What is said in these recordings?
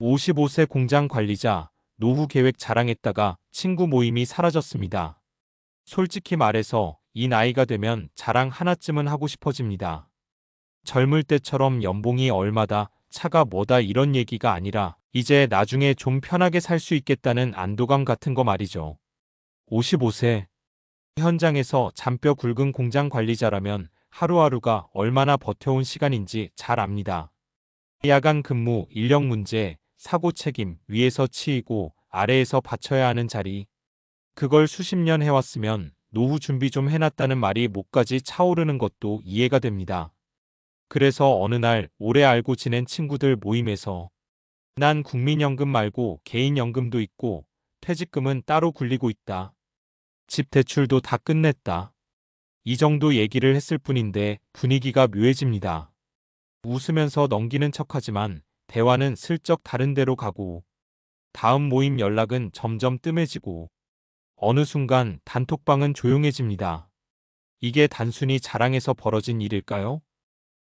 55세 공장 관리자, 노후 계획 자랑했다가 친구 모임이 사라졌습니다. 솔직히 말해서 이 나이가 되면 자랑 하나쯤은 하고 싶어집니다. 젊을 때처럼 연봉이 얼마다, 차가 뭐다 이런 얘기가 아니라 이제 나중에 좀 편하게 살 수 있겠다는 안도감 같은 거 말이죠. 55세. 현장에서 잔뼈 굵은 공장 관리자라면 하루하루가 얼마나 버텨온 시간인지 잘 압니다. 야간 근무, 인력 문제, 사고 책임, 위에서 치이고 아래에서 받쳐야 하는 자리. 그걸 수십 년 해왔으면 노후 준비 좀 해놨다는 말이 목까지 차오르는 것도 이해가 됩니다. 그래서 어느 날 오래 알고 지낸 친구들 모임에서 난 국민연금 말고 개인연금도 있고 퇴직금은 따로 굴리고 있다. 집 대출도 다 끝냈다. 이 정도 얘기를 했을 뿐인데 분위기가 묘해집니다. 웃으면서 넘기는 척하지만 대화는 슬쩍 다른 데로 가고 다음 모임 연락은 점점 뜸해지고 어느 순간 단톡방은 조용해집니다. 이게 단순히 자랑에서 벌어진 일일까요?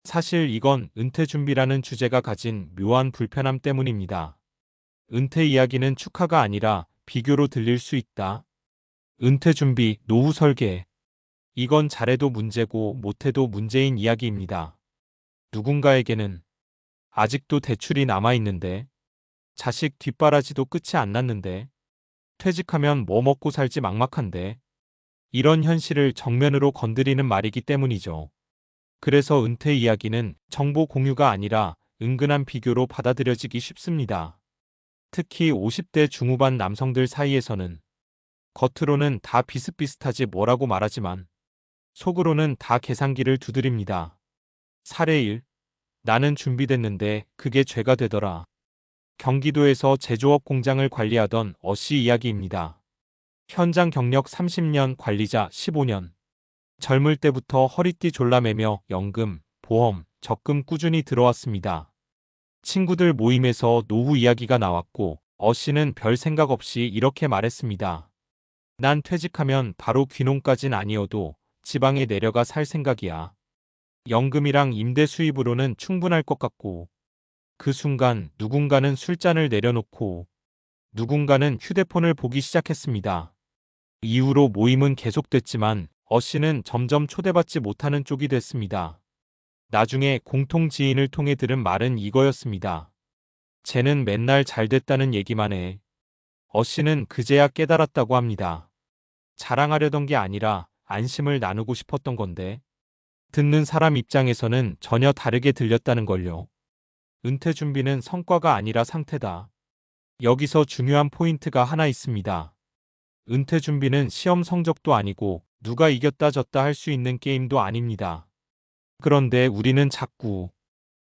사실 이건 은퇴 준비라는 주제가 가진 묘한 불편함 때문입니다. 은퇴 이야기는 축하가 아니라 비교로 들릴 수 있다. 은퇴 준비, 노후 설계. 이건 잘해도 문제고 못해도 문제인 이야기입니다. 누군가에게는 아직도 대출이 남아있는데, 자식 뒷바라지도 끝이 안 났는데, 퇴직하면 뭐 먹고 살지 막막한데, 이런 현실을 정면으로 건드리는 말이기 때문이죠. 그래서 은퇴 이야기는 정보 공유가 아니라 은근한 비교로 받아들여지기 쉽습니다. 특히 50대 중후반 남성들 사이에서는 겉으로는 다 비슷비슷하지 뭐라고 말하지만 속으로는 다 계산기를 두드립니다. 사례 1. 나는 준비됐는데 그게 죄가 되더라. 경기도에서 제조업 공장을 관리하던 어씨 이야기입니다. 현장 경력 30년, 관리자 15년. 젊을 때부터 허리띠 졸라매며 연금, 보험, 적금 꾸준히 들어왔습니다. 친구들 모임에서 노후 이야기가 나왔고 어씨는 별 생각 없이 이렇게 말했습니다. 난 퇴직하면 바로 귀농까진 아니어도 지방에 내려가 살 생각이야. 연금이랑 임대 수입으로는 충분할 것 같고. 그 순간 누군가는 술잔을 내려놓고 누군가는 휴대폰을 보기 시작했습니다. 이후로 모임은 계속됐지만 어씨는 점점 초대받지 못하는 쪽이 됐습니다. 나중에 공통 지인을 통해 들은 말은 이거였습니다. 쟤는 맨날 잘 됐다는 얘기만 해. 어씨는 그제야 깨달았다고 합니다. 자랑하려던 게 아니라 안심을 나누고 싶었던 건데 듣는 사람 입장에서는 전혀 다르게 들렸다는 걸요. 은퇴 준비는 성과가 아니라 상태다. 여기서 중요한 포인트가 하나 있습니다. 은퇴 준비는 시험 성적도 아니고 누가 이겼다 졌다 할 수 있는 게임도 아닙니다. 그런데 우리는 자꾸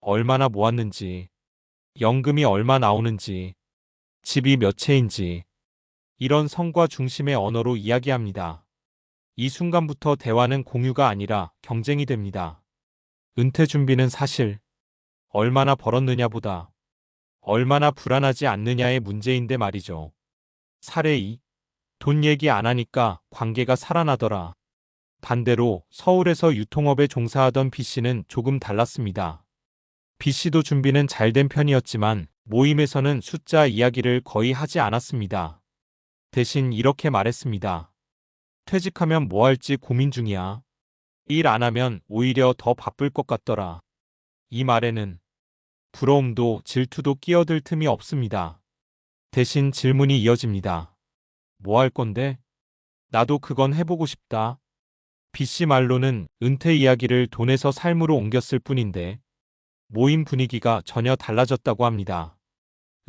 얼마나 모았는지, 연금이 얼마 나오는지, 집이 몇 채인지 이런 성과 중심의 언어로 이야기합니다. 이 순간부터 대화는 공유가 아니라 경쟁이 됩니다. 은퇴 준비는 사실 얼마나 벌었느냐보다 얼마나 불안하지 않느냐의 문제인데 말이죠. 사례 2. 돈 얘기 안 하니까 관계가 살아나더라. 반대로 서울에서 유통업에 종사하던 B씨는 조금 달랐습니다. B씨도 준비는 잘 된 편이었지만 모임에서는 숫자 이야기를 거의 하지 않았습니다. 대신 이렇게 말했습니다. 퇴직하면 뭐 할지 고민 중이야. 일 안 하면 오히려 더 바쁠 것 같더라. 이 말에는 부러움도 질투도 끼어들 틈이 없습니다. 대신 질문이 이어집니다. 뭐 할 건데? 나도 그건 해보고 싶다. B씨 말로는 은퇴 이야기를 돈에서 삶으로 옮겼을 뿐인데 모임 분위기가 전혀 달라졌다고 합니다.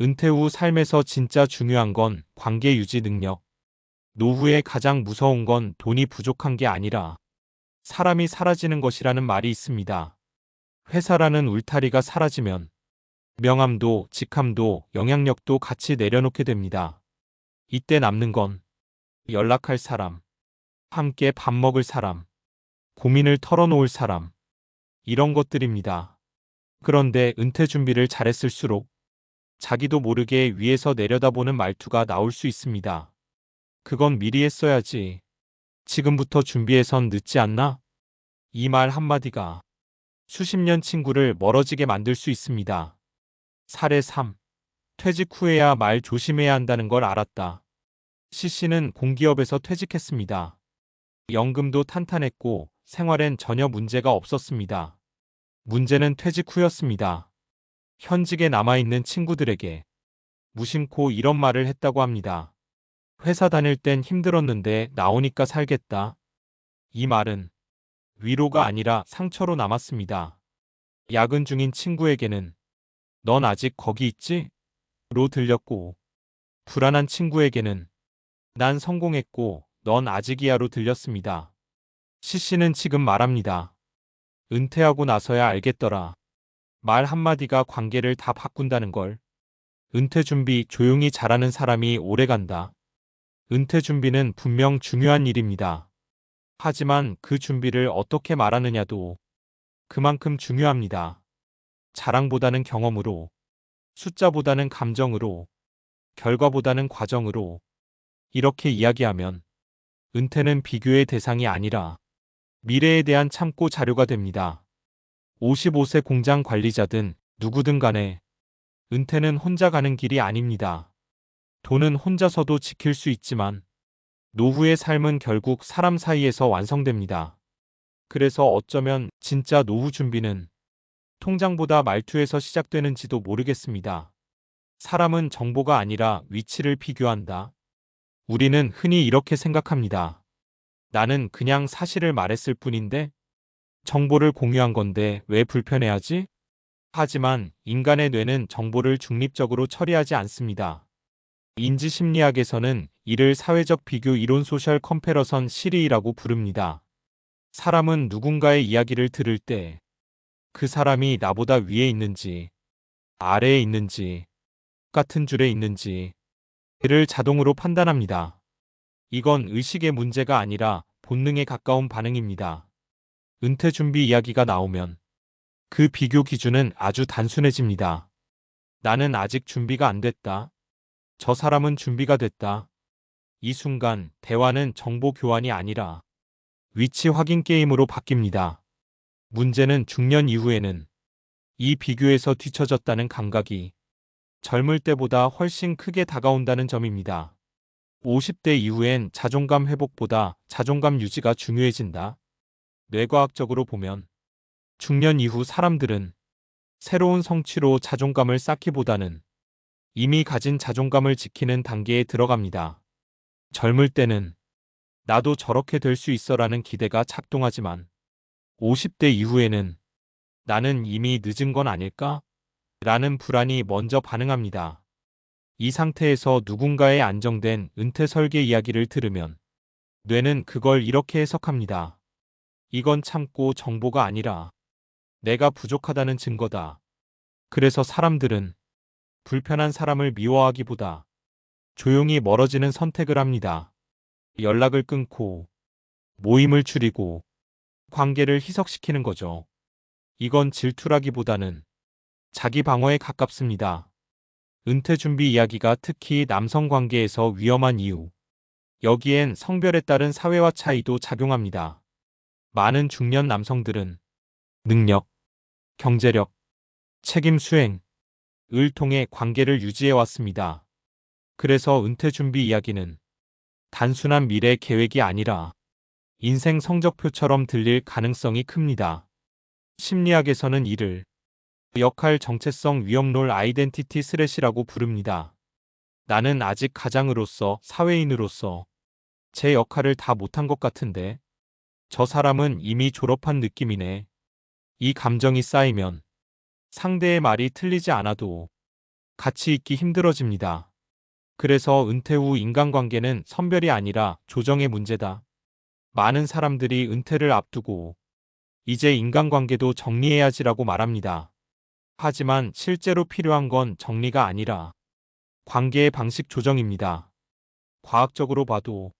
은퇴 후 삶에서 진짜 중요한 건 관계 유지 능력. 노후에 가장 무서운 건 돈이 부족한 게 아니라 사람이 사라지는 것이라는 말이 있습니다. 회사라는 울타리가 사라지면 명함도 직함도 영향력도 같이 내려놓게 됩니다. 이때 남는 건 연락할 사람, 함께 밥 먹을 사람, 고민을 털어놓을 사람, 이런 것들입니다. 그런데 은퇴 준비를 잘했을수록 자기도 모르게 위에서 내려다보는 말투가 나올 수 있습니다. 그건 미리 했어야지. 지금부터 준비해선 늦지 않나? 이 말 한마디가 수십 년 친구를 멀어지게 만들 수 있습니다. 사례 3. 퇴직 후에야 말 조심해야 한다는 걸 알았다. C씨는 공기업에서 퇴직했습니다. 연금도 탄탄했고 생활엔 전혀 문제가 없었습니다. 문제는 퇴직 후였습니다. 현직에 남아있는 친구들에게 무심코 이런 말을 했다고 합니다. 회사 다닐 땐 힘들었는데 나오니까 살겠다. 이 말은 위로가 아니라 상처로 남았습니다. 야근 중인 친구에게는 넌 아직 거기 있지? 로 들렸고, 불안한 친구에게는 난 성공했고 넌 아직이야로 들렸습니다. C씨는 지금 말합니다. 은퇴하고 나서야 알겠더라. 말 한마디가 관계를 다 바꾼다는 걸. 은퇴 준비 조용히 잘하는 사람이 오래 간다. 은퇴 준비는 분명 중요한 일입니다. 하지만 그 준비를 어떻게 말하느냐도 그만큼 중요합니다. 자랑보다는 경험으로, 숫자보다는 감정으로, 결과보다는 과정으로 이렇게 이야기하면 은퇴는 비교의 대상이 아니라 미래에 대한 참고 자료가 됩니다. 55세 공장 관리자든 누구든 간에 은퇴는 혼자 가는 길이 아닙니다. 돈은 혼자서도 지킬 수 있지만 노후의 삶은 결국 사람 사이에서 완성됩니다. 그래서 어쩌면 진짜 노후 준비는 통장보다 말투에서 시작되는지도 모르겠습니다. 사람은 정보가 아니라 위치를 비교한다. 우리는 흔히 이렇게 생각합니다. 나는 그냥 사실을 말했을 뿐인데 정보를 공유한 건데 왜 불편해하지? 하지만 인간의 뇌는 정보를 중립적으로 처리하지 않습니다. 인지심리학에서는 이를 사회적 비교 이론 소셜 컴패러선 시리라고 부릅니다. 사람은 누군가의 이야기를 들을 때 그 사람이 나보다 위에 있는지, 아래에 있는지, 같은 줄에 있는지 를 자동으로 판단합니다. 이건 의식의 문제가 아니라 본능에 가까운 반응입니다. 은퇴 준비 이야기가 나오면 그 비교 기준은 아주 단순해집니다. 나는 아직 준비가 안 됐다. 저 사람은 준비가 됐다. 이 순간 대화는 정보 교환이 아니라 위치 확인 게임으로 바뀝니다. 문제는 중년 이후에는 이 비교에서 뒤처졌다는 감각이 젊을 때보다 훨씬 크게 다가온다는 점입니다. 50대 이후엔 자존감 회복보다 자존감 유지가 중요해진다. 뇌과학적으로 보면 중년 이후 사람들은 새로운 성취로 자존감을 쌓기보다는 이미 가진 자존감을 지키는 단계에 들어갑니다. 젊을 때는 나도 저렇게 될 수 있어라는 기대가 작동하지만 50대 이후에는 나는 이미 늦은 건 아닐까? 라는 불안이 먼저 반응합니다. 이 상태에서 누군가의 안정된 은퇴 설계 이야기를 들으면 뇌는 그걸 이렇게 해석합니다. 이건 참고 정보가 아니라 내가 부족하다는 증거다. 그래서 사람들은 불편한 사람을 미워하기보다 조용히 멀어지는 선택을 합니다. 연락을 끊고 모임을 줄이고 관계를 희석시키는 거죠. 이건 질투라기보다는 자기 방어에 가깝습니다. 은퇴 준비 이야기가 특히 남성 관계에서 위험한 이유. 여기엔 성별에 따른 사회화 차이도 작용합니다. 많은 중년 남성들은 능력, 경제력, 책임 수행을 통해 관계를 유지해 왔습니다. 그래서 은퇴 준비 이야기는 단순한 미래 계획이 아니라 인생 성적표처럼 들릴 가능성이 큽니다. 심리학에서는 이를 역할 정체성 위험롤 아이덴티티 스렛이라고 부릅니다. 나는 아직 가장으로서, 사회인으로서 제 역할을 다 못한 것 같은데 저 사람은 이미 졸업한 느낌이네. 이 감정이 쌓이면 상대의 말이 틀리지 않아도 같이 있기 힘들어집니다. 그래서 은퇴 후 인간관계는 선별이 아니라 조정의 문제다. 많은 사람들이 은퇴를 앞두고 이제 인간관계도 정리해야지라고 말합니다. 하지만 실제로 필요한 건 정리가 아니라 관계의 방식 조정입니다. 과학적으로 봐도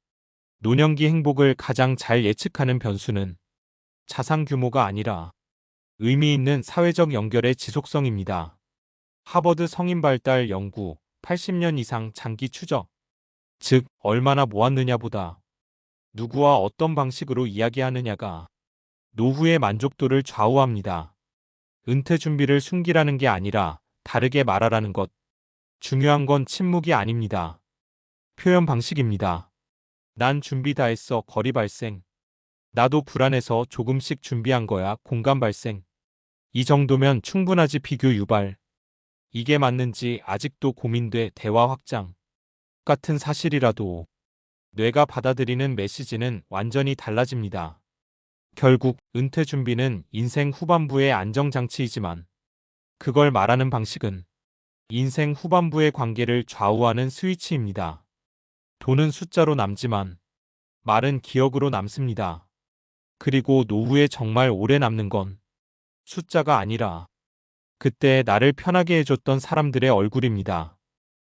노년기 행복을 가장 잘 예측하는 변수는 자산 규모가 아니라 의미 있는 사회적 연결의 지속성입니다. 하버드 성인 발달 연구 80년 이상 장기 추적, 즉 얼마나 모았느냐보다 누구와 어떤 방식으로 이야기하느냐가 노후의 만족도를 좌우합니다. 은퇴 준비를 숨기라는 게 아니라 다르게 말하라는 것. 중요한 건 침묵이 아닙니다. 표현 방식입니다. 난 준비 다 했어. 거리 발생. 나도 불안해서 조금씩 준비한 거야. 공감 발생. 이 정도면 충분하지. 비교 유발. 이게 맞는지 아직도 고민돼. 대화 확장. 같은 사실이라도 뇌가 받아들이는 메시지는 완전히 달라집니다. 결국 은퇴 준비는 인생 후반부의 안정장치이지만 그걸 말하는 방식은 인생 후반부의 관계를 좌우하는 스위치입니다. 돈은 숫자로 남지만 말은 기억으로 남습니다. 그리고 노후에 정말 오래 남는 건 숫자가 아니라 그때 나를 편하게 해줬던 사람들의 얼굴입니다.